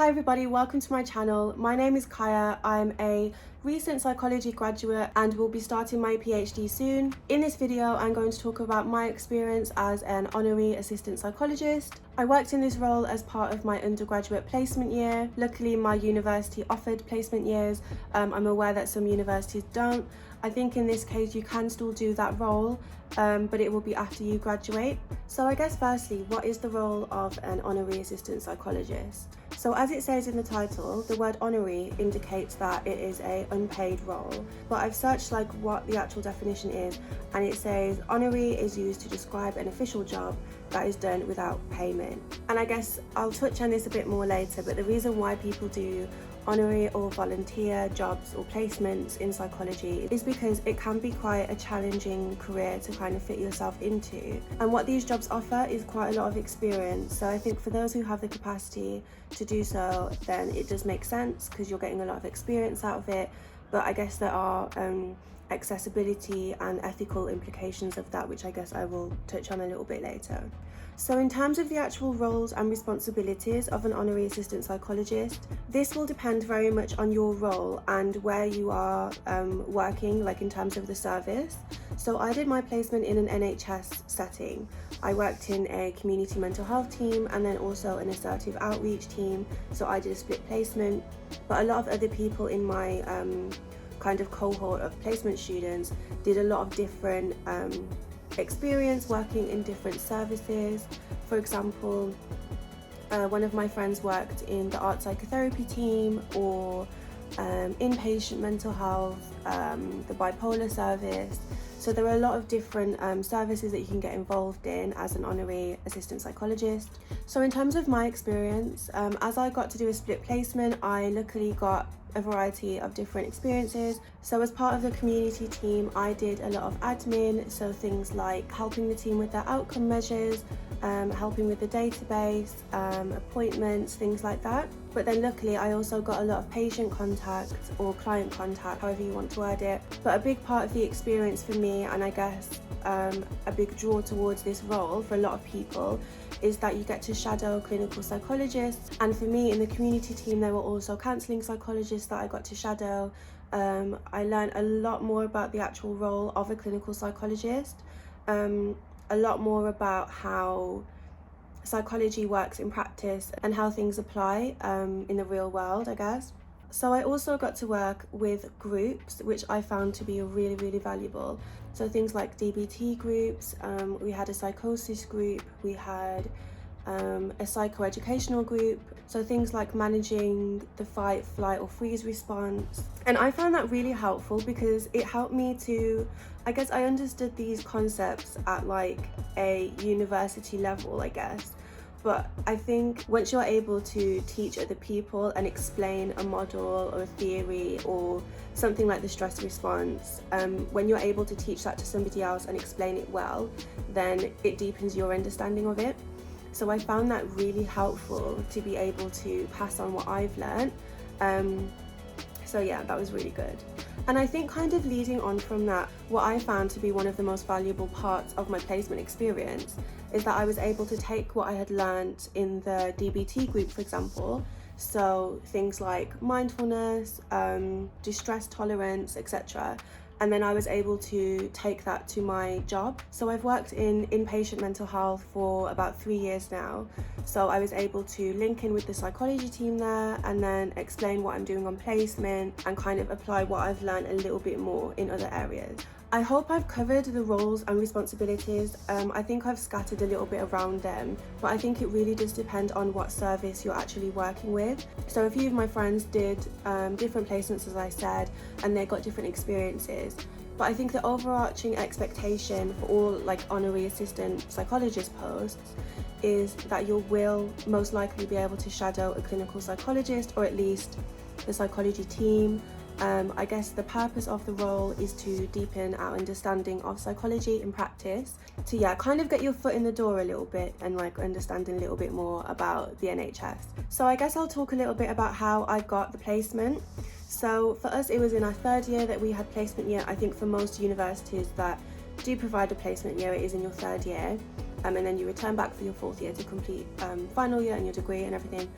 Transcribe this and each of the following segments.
Hi everybody, welcome to my channel. My name is Kaya. I'm a recent psychology graduate and will be starting my PhD soon. In this video, I'm going to talk about my experience as an Honorary Assistant Psychologist. I worked in this role as part of my undergraduate placement year. Luckily, my university offered placement years. I'm aware that some universities don't. I think in this case, you can still do that role, but it will be after you graduate. So I guess firstly, what is the role of an Honorary Assistant Psychologist? So as it says in the title, the word honorary indicates that it is an unpaid role. But I've searched what the actual definition is, and it says honorary is used to describe an official job that is done without payment. And I guess I'll touch on this a bit more later, but the reason why people do honorary or volunteer jobs or placements in psychology is because it can be quite a challenging career to kind of fit yourself into. And what these jobs offer is quite a lot of experience. So I think for those who have the capacity to do so, then it does make sense because you're getting a lot of experience out of it. But I guess there are accessibility and ethical implications of that, which I guess I will touch on a little bit later. So in terms of the actual roles and responsibilities of an Honorary Assistant Psychologist, this will depend very much on your role and where you are working, in terms of the service. So I did my placement in an NHS setting. I worked in a community mental health team and then also an assertive outreach team. So I did a split placement, but a lot of other people in my kind of cohort of placement students did a lot of different experience working in different services. For example, one of my friends worked in the art psychotherapy team or inpatient mental health, the bipolar service. So there are a lot of different services that you can get involved in as an Honorary Assistant Psychologist. So in terms of my experience, as I got to do a split placement, I luckily got a variety of different experiences. So as part of the community team, I did a lot of admin, so things like helping the team with their outcome measures, helping with the database, appointments, things like that. But then luckily I also got a lot of patient contact or client contact, however you want to word it. But a big part of the experience for me, and I guess a big draw towards this role for a lot of people, is that you get to shadow clinical psychologists. And for me in the community team, there were also counselling psychologists that I got to shadow. I learned a lot more about the actual role of a clinical psychologist, a lot more about how psychology works in practice and how things apply in the real world, I guess. So I also got to work with groups, which I found to be really, really valuable. So things like DBT groups, we had a psychosis group, we had a psychoeducational group. So things like managing the fight, flight or freeze response. And I found that really helpful because it helped me to, I guess I understood these concepts at a university level, I guess. But I think once you're able to teach other people and explain a model or a theory or something like the stress response, when you're able to teach that to somebody else and explain it well, then it deepens your understanding of it. So I found that really helpful to be able to pass on what I've learned. So yeah, that was really good. And I think kind of leading on from that, what I found to be one of the most valuable parts of my placement experience is that I was able to take what I had learned in the DBT group, for example, so things like mindfulness, distress tolerance, etc. And then I was able to take that to my job. So I've worked in inpatient mental health for about 3 years now. So I was able to link in with the psychology team there and then explain what I'm doing on placement and kind of apply what I've learned a little bit more in other areas. I hope I've covered the roles and responsibilities. I think I've scattered a little bit around them, but I think it really does depend on what service you're actually working with. So a few of my friends did different placements, as I said, and they got different experiences. But I think the overarching expectation for all Honorary Assistant Psychologist posts is that you will most likely be able to shadow a clinical psychologist or at least the psychology team. I guess the purpose of the role is to deepen our understanding of psychology in practice, to kind of get your foot in the door a little bit and understanding a little bit more about the NHS. So I guess I'll talk a little bit about how I got the placement. So for us, it was in our third year that we had placement year. I think for most universities that do provide a placement year, it is in your third year. And then you return back for your fourth year to complete final year and your degree and everything.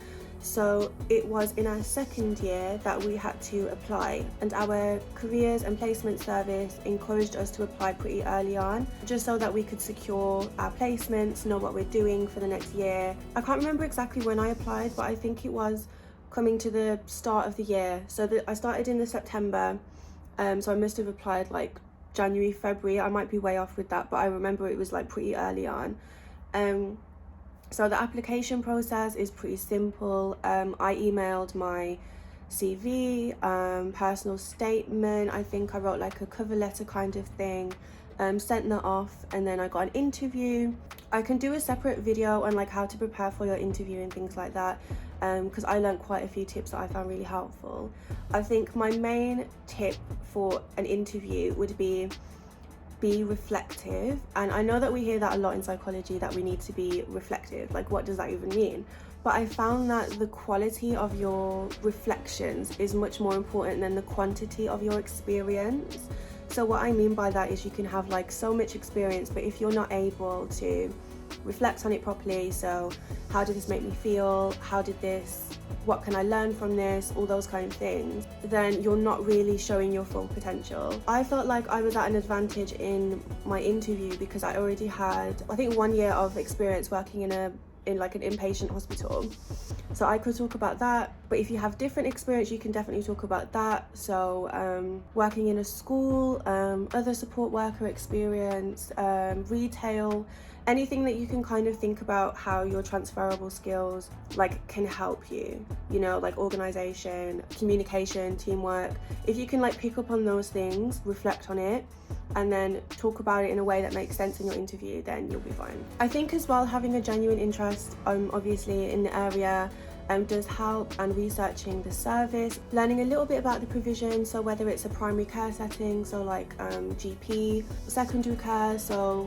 So it was in our second year that we had to apply, and our careers and placement service encouraged us to apply pretty early on, just so that we could secure our placements, know what we're doing for the next year. I can't remember exactly when I applied, but I think it was coming to the start of the year. So I started in the September, so I must have applied like January, February. I might be way off with that, but I remember it was like pretty early on. So the application process is pretty simple. I emailed my CV, personal statement. I think I wrote like a cover letter kind of thing, sent that off, and then I got an interview. I can do a separate video on like how to prepare for your interview and things like that, because I learned quite a few tips that I found really helpful. I think my main tip for an interview would be reflective. And I know that we hear that a lot in psychology, that we need to be reflective. Like, what does that even mean? But I found that the quality of your reflections is much more important than the quantity of your experience. So what I mean by that is you can have like so much experience, but if you're not able to reflect on it properly, so how did this make me feel, what can I learn from this, all those kind of things, then you're not really showing your full potential. I felt like I was at an advantage in my interview because I already had, I think, 1 year of experience working in like an inpatient hospital, so I could talk about that. But if you have different experience, you can definitely talk about that. So working in a school, other support worker experience, retail, anything that you can kind of think about how your transferable skills like can help you, you know, like organization, communication, teamwork. If you can like pick up on those things, reflect on it, and then talk about it in a way that makes sense in your interview, then you'll be fine. I think as well, having a genuine interest obviously in the area does help, and researching the service, learning a little bit about the provision, so whether it's a primary care setting, so like GP, secondary care, so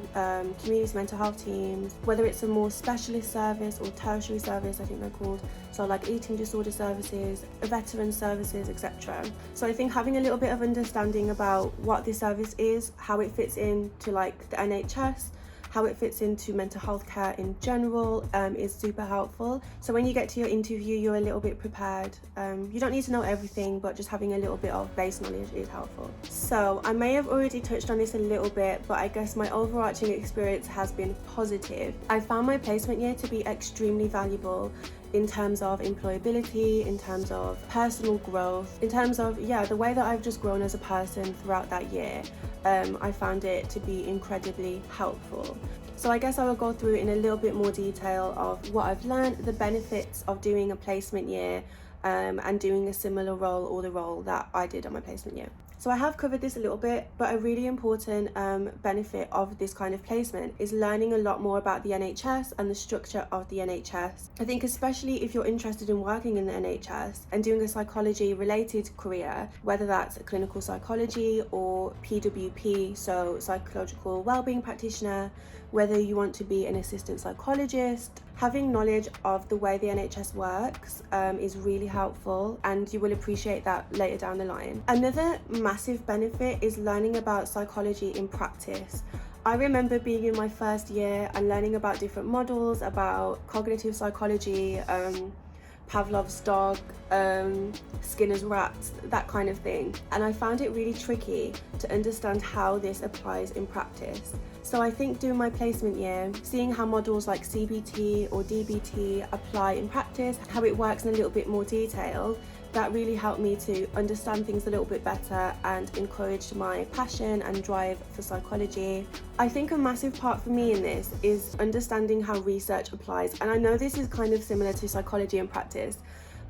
community mental health teams, whether it's a more specialist service or tertiary service, I think they're called, so like eating disorder services, veteran services, etc. So I think having a little bit of understanding about what this service is, how it fits into like the NHS, how it fits into mental health care in general, is super helpful. So when you get to your interview, you're a little bit prepared. You don't need to know everything, but just having a little bit of base knowledge is helpful. So I may have already touched on this a little bit, but I guess my overarching experience has been positive. I found my placement year to be extremely valuable in terms of employability, in terms of personal growth, in terms of, the way that I've just grown as a person throughout that year. I found it to be incredibly helpful. So I guess I will go through in a little bit more detail of what I've learned, the benefits of doing a placement year, and doing a similar role or the role that I did on my placement year. So I have covered this a little bit, but a really important benefit of this kind of placement is learning a lot more about the NHS and the structure of the NHS. I think especially if you're interested in working in the NHS and doing a psychology related career, whether that's clinical psychology or PWP, so psychological wellbeing practitioner, whether you want to be an assistant psychologist, having knowledge of the way the NHS works is really helpful, and you will appreciate that later down the line. Another massive benefit is learning about psychology in practice. I remember being in my first year and learning about different models, about cognitive psychology, Pavlov's dog, Skinner's rats, that kind of thing. And I found it really tricky to understand how this applies in practice. So I think doing my placement year, seeing how models like CBT or DBT apply in practice, how it works in a little bit more detail, that really helped me to understand things a little bit better and encouraged my passion and drive for psychology. I think a massive part for me in this is understanding how research applies. And I know this is kind of similar to psychology in practice,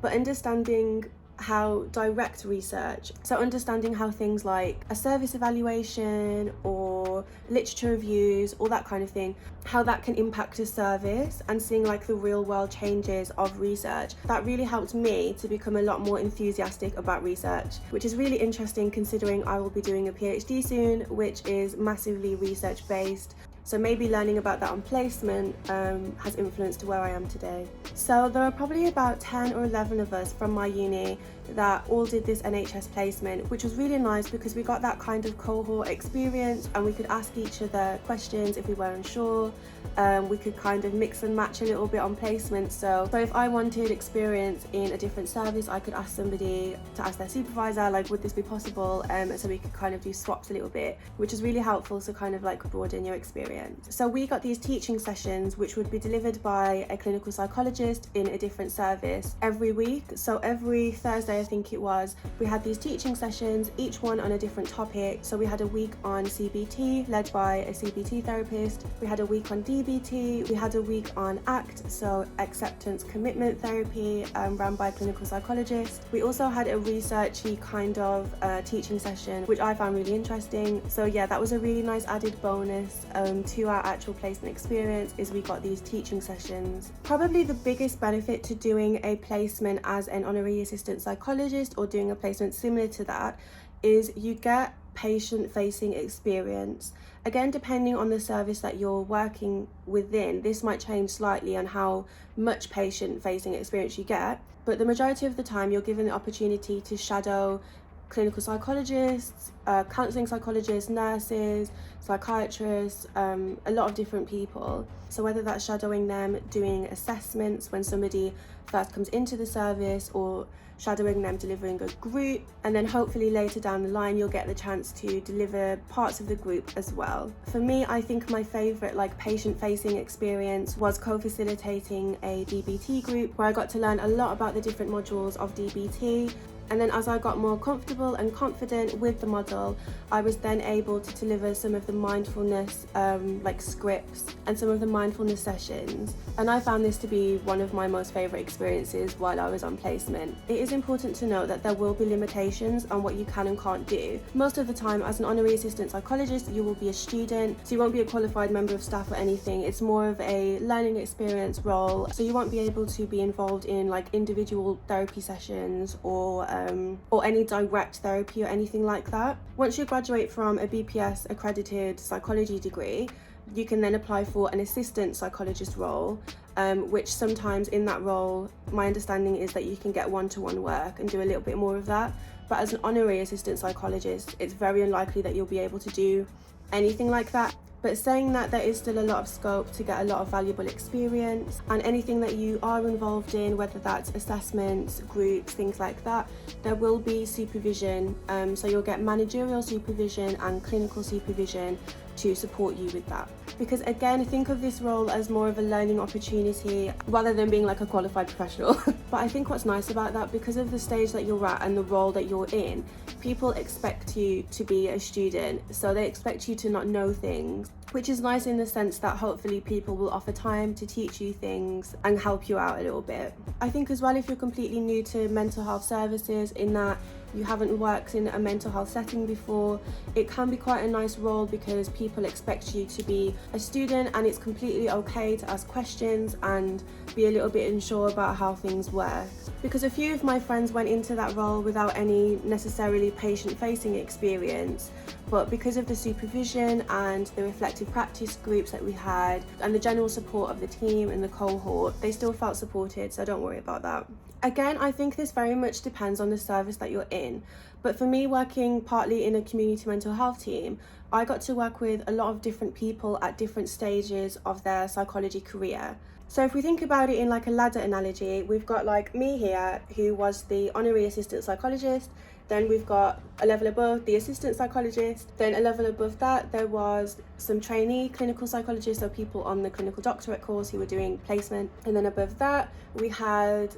but understanding how direct research, so understanding how things like a service evaluation or literature reviews, all that kind of thing, how that can impact a service, and seeing like the real world changes of research, that really helped me to become a lot more enthusiastic about research, which is really interesting considering I will be doing a PhD soon, which is massively research based. So maybe learning about that on placement has influenced where I am today. So there are probably about 10 or 11 of us from my uni that all did this NHS placement, which was really nice because we got that kind of cohort experience and we could ask each other questions if we were unsure. We could kind of mix and match a little bit on placement. So if I wanted experience in a different service, I could ask somebody to ask their supervisor, like, would this be possible? And so we could kind of do swaps a little bit, which is really helpful to kind of like broaden your experience. So we got these teaching sessions, which would be delivered by a clinical psychologist in a different service every week. So every Thursday, I think it was, we had these teaching sessions, each one on a different topic. So we had a week on CBT led by a CBT therapist. We had a week on DBT. We had a week on ACT, so acceptance commitment therapy, run by a clinical psychologist. We also had a researchy kind of teaching session, which I found really interesting. So yeah, that was a really nice added bonus to our actual placement experience, is we got these teaching sessions. Probably the biggest benefit to doing a placement as an honorary assistant psychologist or doing a placement similar to that is you get patient-facing experience. Again, depending on the service that you're working within, this might change slightly on how much patient-facing experience you get, but the majority of the time you're given the opportunity to shadow clinical psychologists, counselling psychologists, nurses, psychiatrists, a lot of different people. So whether that's shadowing them doing assessments when somebody first comes into the service, or shadowing them delivering a group, and then hopefully later down the line you'll get the chance to deliver parts of the group as well. For me, I think my favourite like patient-facing experience was co-facilitating a DBT group, where I got to learn a lot about the different modules of DBT. And then as I got more comfortable and confident with the model, I was then able to deliver some of the mindfulness like scripts and some of the mindfulness sessions. And I found this to be one of my most favourite experiences while I was on placement. It is important to note that there will be limitations on what you can and can't do. Most of the time, as an honorary assistant psychologist, you will be a student, so you won't be a qualified member of staff or anything. It's more of a learning experience role, so you won't be able to be involved in like individual therapy sessions or any direct therapy or anything like that. Once you graduate from a BPS accredited psychology degree, you can then apply for an assistant psychologist role, which sometimes in that role, my understanding is that you can get one-to-one work and do a little bit more of that. But as an honorary assistant psychologist, it's very unlikely that you'll be able to do anything like that. But saying that, there is still a lot of scope to get a lot of valuable experience, and anything that you are involved in, whether that's assessments, groups, things like that, there will be supervision. So you'll get managerial supervision and clinical supervision to support you with that. Because again, think of this role as more of a learning opportunity rather than being like a qualified professional. But I think what's nice about that, because of the stage that you're at and the role that you're in, people expect you to be a student, so they expect you to not know things, which is nice in the sense that hopefully people will offer time to teach you things and help you out a little bit. I think as well, if you're completely new to mental health services, in that you haven't worked in a mental health setting before, it can be quite a nice role because people expect you to be a student, and it's completely okay to ask questions and be a little bit unsure about how things work. Because a few of my friends went into that role without any necessarily patient-facing experience, but because of the supervision and the reflective practice groups that we had and the general support of the team and the cohort, they still felt supported, so don't worry about that. Again, I think this very much depends on the service that you're in, but for me, working partly in a community mental health team, I got to work with a lot of different people at different stages of their psychology career. So if we think about it in like a ladder analogy, we've got like me here, who was the honorary assistant psychologist. Then we've got a level above the assistant psychologist. Then a level above that, there was some trainee clinical psychologists, so people on the clinical doctorate course who were doing placement. And then above that, we had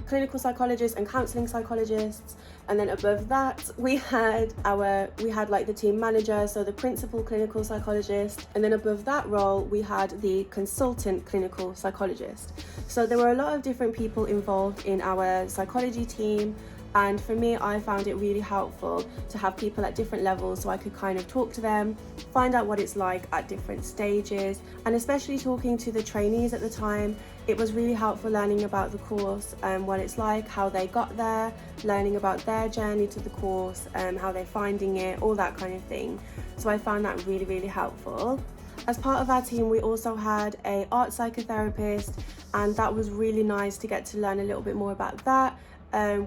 clinical psychologists and counselling psychologists. And then above that, we had like the team manager, so the principal clinical psychologist. And then above that role, we had the consultant clinical psychologist. So there were a lot of different people involved in our psychology team. And for me, I found it really helpful to have people at different levels, so I could kind of talk to them, find out what it's like at different stages. And especially talking to the trainees at the time, it was really helpful learning about the course and what it's like, how they got there, learning about their journey to the course, how they're finding it, all that kind of thing. So I found that really, really helpful. As part of our team, we also had a art psychotherapist, and that was really nice to get to learn a little bit more about that.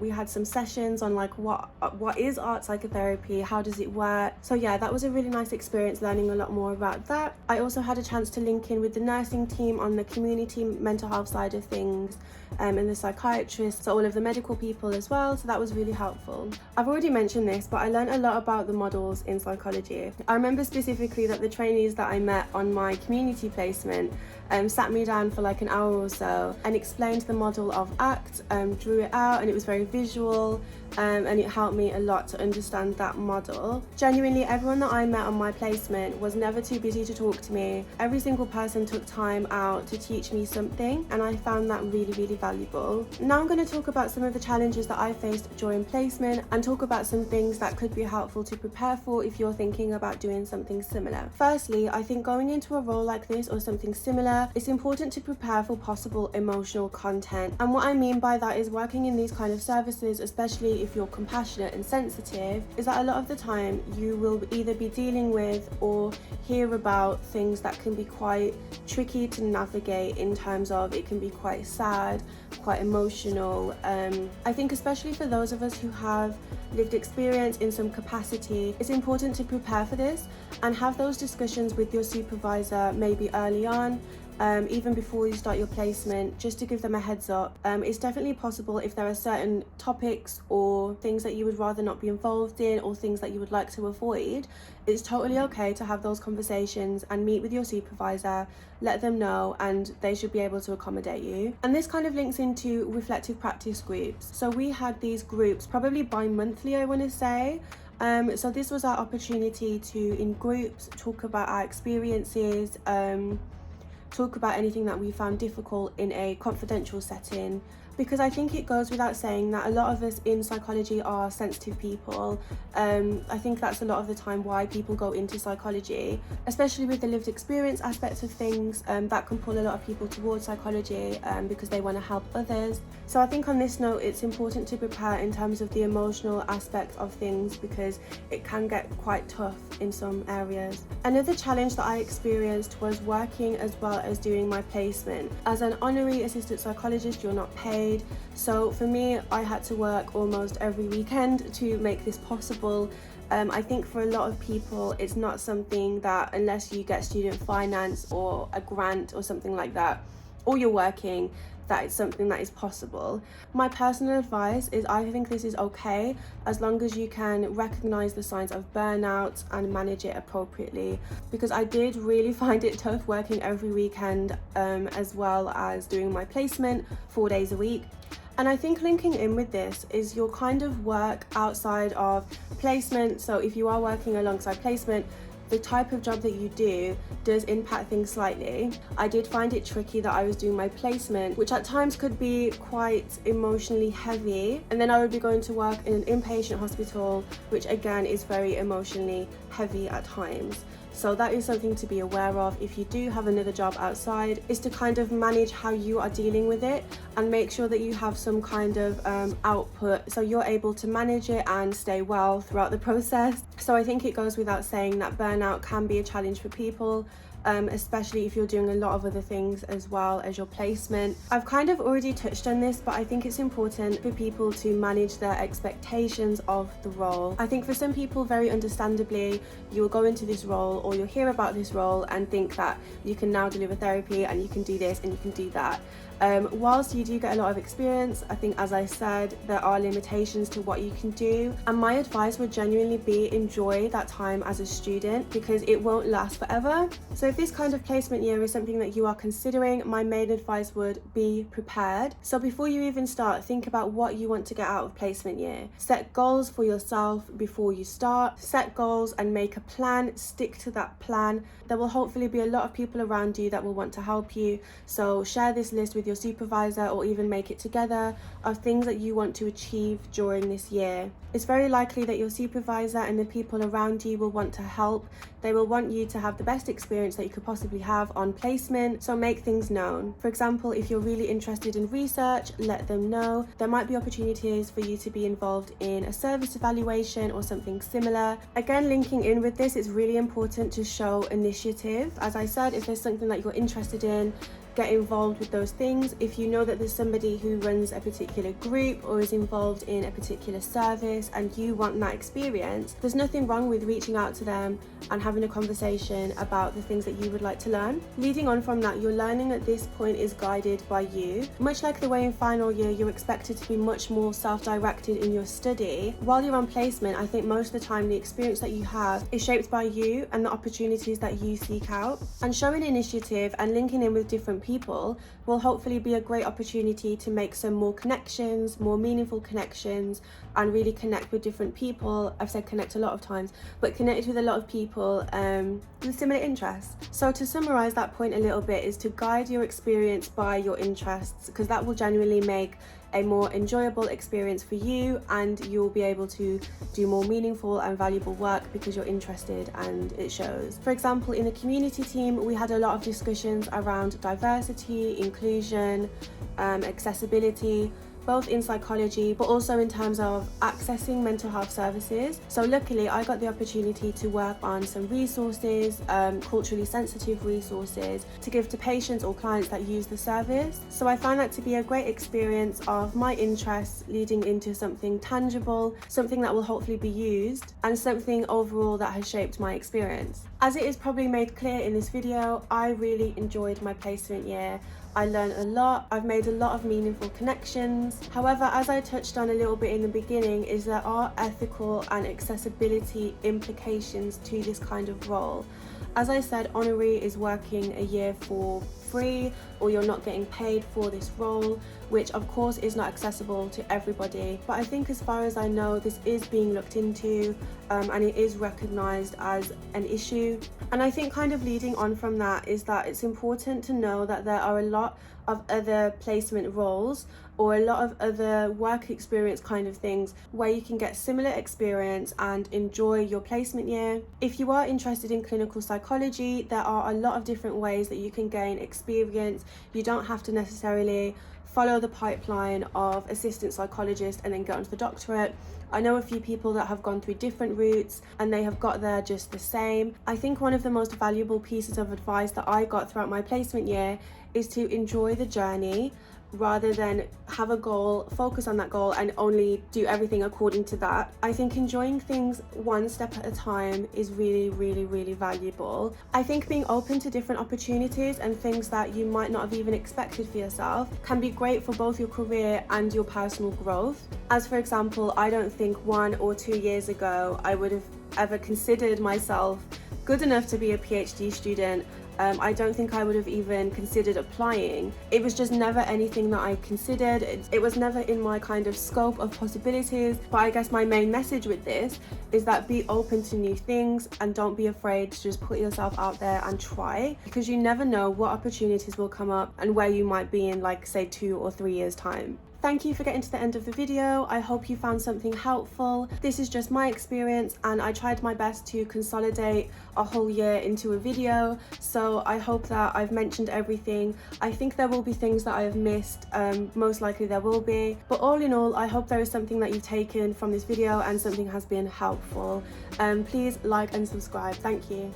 We had some sessions on like what is art psychotherapy, how does it work. So yeah, that was a really nice experience, learning a lot more about that. I also had a chance to link in with the nursing team on the community mental health side of things, and the psychiatrists, so all of the medical people as well, so that was really helpful. I've already mentioned this, but I learned a lot about the models in psychology. I remember specifically that the trainees that I met on my community placement sat me down for like an hour or so and explained the model of ACT, drew it out, and it was very visual, and it helped me a lot to understand that model. Genuinely, everyone that I met on my placement was never too busy to talk to me. Every single person took time out to teach me something, and I found that really, really valuable. Now I'm going to talk about some of the challenges that I faced during placement and talk about some things that could be helpful to prepare for if you're thinking about doing something similar. Firstly, I think going into a role like this or something similar, it's important to prepare for possible emotional content. And what I mean by that is working in these kind of services, especially if you're compassionate and sensitive, is that a lot of the time you will either be dealing with or hear about things that can be quite tricky to navigate, in terms of it can be quite sad, quite emotional. I think especially for those of us who have lived experience in some capacity, it's important to prepare for this and have those discussions with your supervisor maybe early on, even before you start your placement, just to give them a heads up. It's definitely possible if there are certain topics or things that you would rather not be involved in, or things that you would like to avoid. It's totally okay to have those conversations and meet with your supervisor, let them know, and they should be able to accommodate you. And this kind of links into reflective practice groups. So we had these groups probably bi-monthly, I want to say. So this was our opportunity to, in groups, talk about our experiences, talk about anything that we found difficult in a confidential setting, because I think it goes without saying that a lot of us in psychology are sensitive people. I think that's a lot of the time why people go into psychology, especially with the lived experience aspects of things. That can pull a lot of people towards psychology because they want to help others. So I think on this note, it's important to prepare in terms of the emotional aspect of things, because it can get quite tough in some areas. Another challenge that I experienced was working as well as doing my placement. As an honorary assistant psychologist, you're not paid. So for me, I had to work almost every weekend to make this possible. I think for a lot of people, it's not something that, unless you get student finance or a grant or something like that, or you're working, that it's something that is possible. My personal advice is I think this is okay as long as you can recognize the signs of burnout and manage it appropriately, because I did really find it tough working every weekend, as well as doing my placement 4 days a week. And I think linking in with this is your kind of work outside of placement. So if you are working alongside placement, the type of job that you do does impact things slightly. I did find it tricky that I was doing my placement, which at times could be quite emotionally heavy, and then I would be going to work in an inpatient hospital, which again is very emotionally heavy at times. So that is something to be aware of if you do have another job outside, is to kind of manage how you are dealing with it and make sure that you have some kind of output so you're able to manage it and stay well throughout the process. So I think it goes without saying that burnout can be a challenge for people, especially if you're doing a lot of other things as well as your placement. I've kind of already touched on this, but I think it's important for people to manage their expectations of the role. I think for some people, very understandably, you'll go into this role or you'll hear about this role and think that you can now deliver therapy and you can do this and you can do that. Whilst you do get a lot of experience, I think, as I said, there are limitations to what you can do, and my advice would genuinely be enjoy that time as a student, because it won't last forever. So if this kind of placement year is something that you are considering, my main advice would be prepared. So before you even start, think about what you want to get out of placement year. Set goals for yourself before you start. Set goals and make a plan. Stick to that plan. There will hopefully be a lot of people around you that will want to help you, so share this list with your supervisor or even make it together of things that you want to achieve during this year. It's very likely that your supervisor and the people around you will want to help. They will want you to have the best experience that you could possibly have on placement, so make things known. For example, if you're really interested in research, let them know. There might be opportunities for you to be involved in a service evaluation or something similar. Again, linking in with this, it's really important to show initiative. As I said, if there's something that you're interested in, get involved with those things. If you know that there's somebody who runs a particular group or is involved in a particular service and you want that experience, there's nothing wrong with reaching out to them and having a conversation about the things that you would like to learn. Leading on from that, your learning at this point is guided by you. Much like the way in final year you're expected to be much more self-directed in your study, while you're on placement, I think most of the time the experience that you have is shaped by you and the opportunities that you seek out. And showing initiative and linking in with different people will hopefully be a great opportunity to make some more connections, more meaningful connections, and really connect with different people. I've said connect a lot of times, but connect with a lot of people with similar interests. So to summarize that point a little bit is to guide your experience by your interests, because that will genuinely make a more enjoyable experience for you, and you'll be able to do more meaningful and valuable work because you're interested and it shows. For example, in the community team, we had a lot of discussions around diversity, inclusion, accessibility, both in psychology but also in terms of accessing mental health services. So luckily I got the opportunity to work on some resources, culturally sensitive resources to give to patients or clients that use the service. So I found that to be a great experience of my interests leading into something tangible, something that will hopefully be used, and something overall that has shaped my experience. As it is probably made clear in this video, I really enjoyed my placement year. I learned a lot, I've made a lot of meaningful connections. However, as I touched on a little bit in the beginning, is there are ethical and accessibility implications to this kind of role. As I said, honorary is working a year for free, or you're not getting paid for this role, which of course is not accessible to everybody. But I think as far as I know, this is being looked into and it is recognised as an issue. And I think kind of leading on from that is that it's important to know that there are a lot of other placement roles or a lot of other work experience kind of things where you can get similar experience and enjoy your placement year. If you are interested in clinical psychology, there are a lot of different ways that you can gain experience. You don't have to necessarily follow the pipeline of assistant psychologist and then get onto the doctorate. I know a few people that have gone through different routes and they have got there just the same. I think one of the most valuable pieces of advice that I got throughout my placement year is to enjoy the journey rather than have a goal, focus on that goal and only do everything according to that. I think enjoying things one step at a time is really, really, really valuable. I think being open to different opportunities and things that you might not have even expected for yourself can be great for both your career and your personal growth. As for example, I don't think 1 or 2 years ago I would have ever considered myself good enough to be a PhD student. I don't think I would have even considered applying. It was just never anything that I considered. It was never in my kind of scope of possibilities. But I guess my main message with this is that be open to new things and don't be afraid to just put yourself out there and try, because you never know what opportunities will come up and where you might be in, like, say 2 or 3 years time. Thank you for getting to the end of the video. I hope you found something helpful. This is just my experience and I tried my best to consolidate a whole year into a video. So I hope that I've mentioned everything. I think there will be things that I have missed, most likely there will be. But all in all, I hope there is something that you've taken from this video and something has been helpful. Please like and subscribe. Thank you.